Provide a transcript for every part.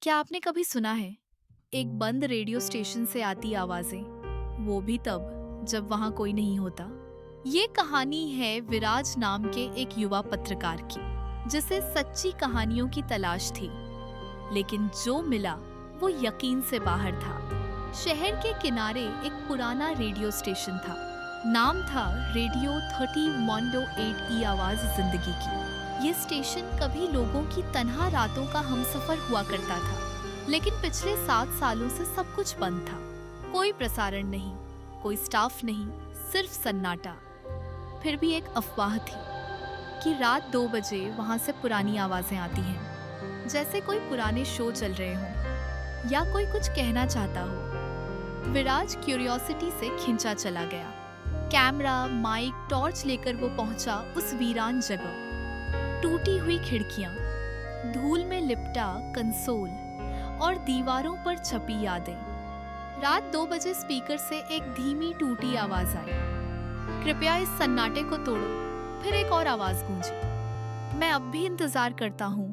क्या आपने कभी सुना है एक बंद रेडियो स्टेशन से आती आवाजें, वो भी तब जब वहां कोई नहीं होता। ये कहानी है विराज नाम के एक युवा पत्रकार की, जिसे सच्ची कहानियों की तलाश थी, लेकिन जो मिला वो यकीन से बाहर था। शहर के किनारे एक पुराना रेडियो स्टेशन था। नाम था रेडियो 30 मोंडो 8 ई आवाज जिंदगी की। ये स्टेशन कभी लोगों की तन्हा रातों का हमसफर हुआ करता था, लेकिन पिछले 7 सालों से सब कुछ बंद था। कोई प्रसारण नहीं, कोई स्टाफ नहीं, सिर्फ सन्नाटा। फिर भी एक अफवाह थी कि रात 2 बजे वहां से पुरानी आवाजें आती हैं, जैसे कोई पुराने शो चल रहे हों या कोई कुछ कहना चाहता हो। विराज क्यूरियोसिटी से खिंचा चला गया। कैमरा, माइक, टॉर्च लेकर वो पहुंचा उस वीरान जगह। टूटी हुई खिड़कियां, धूल में लिपटा कंसोल और दीवारों पर छपी यादें। रात 2 बजे स्पीकर से एक धीमी टूटी आवाज आई, कृपया इस सन्नाटे को तोड़ो। फिर एक और आवाज गूंजी, मैं अब भी इंतजार करता हूँ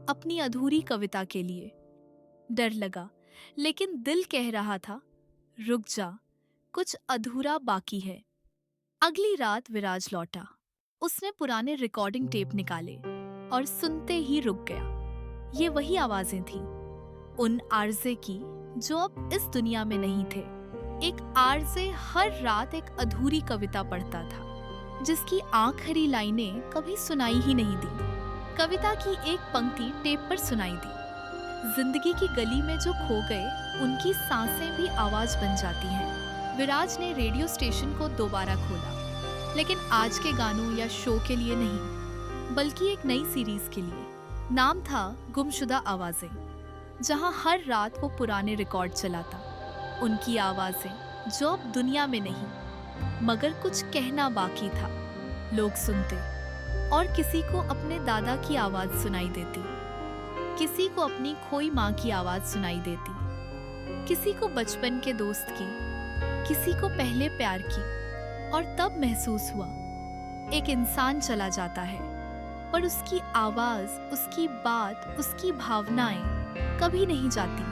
अपनी अधूरी कविता के लिए। डर लगा, लेकिन दिल कह रहा था, रुक जा, कुछ अधूरा बाकी है। अगली रात विराज लौटा। उसने पुराने रिकॉर्डिंग टेप निकाले और सुनते ही रुक गया। ये वही आवाजें थीं, उन आरजे की जो अब इस दुनिया में नहीं थे। एक आरजे हर रात एक अधूरी कविता पढ़ता था, जिसकी आखिरी लाइनें कभी सुनाई ही नहीं दी। कविता की एक पंक्ति टेप पर सुनाई दी, जिंदगी की गली में जो खो गए, उनकी सांसें भी आवाज बन जाती हैं। विराज ने रेडियो स्टेशन को दोबारा खोला, लेकिन आज के गानों या शो के लिए नहीं, बल्कि एक नई सीरीज के लिए। नाम था गुमशुदा आवाजें, जहां हर रात वो पुराने रिकॉर्ड चलाता। उनकी आवाजें जो अब दुनिया में नहीं, मगर कुछ कहना बाकी था। लोग सुनते और किसी को अपने दादा की आवाज सुनाई देती, किसी को अपनी खोई माँ की आवाज सुनाई देती, किसी को बचपन के दोस्त की, किसी को पहले प्यार की। और तब महसूस हुआ, एक इंसान चला जाता है, पर उसकी आवाज, उसकी बात, उसकी भावनाएं कभी नहीं जाती।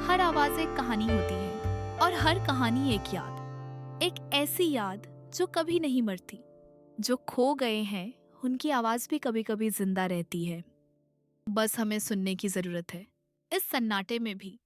हर आवाज एक कहानी होती है, और हर कहानी एक याद, एक ऐसी याद जो कभी नहीं मरती। जो खो गए हैं, उनकी आवाज भी कभी कभी जिंदा रहती है। बस हमें सुनने की जरूरत है। इस सन्नाटे में भी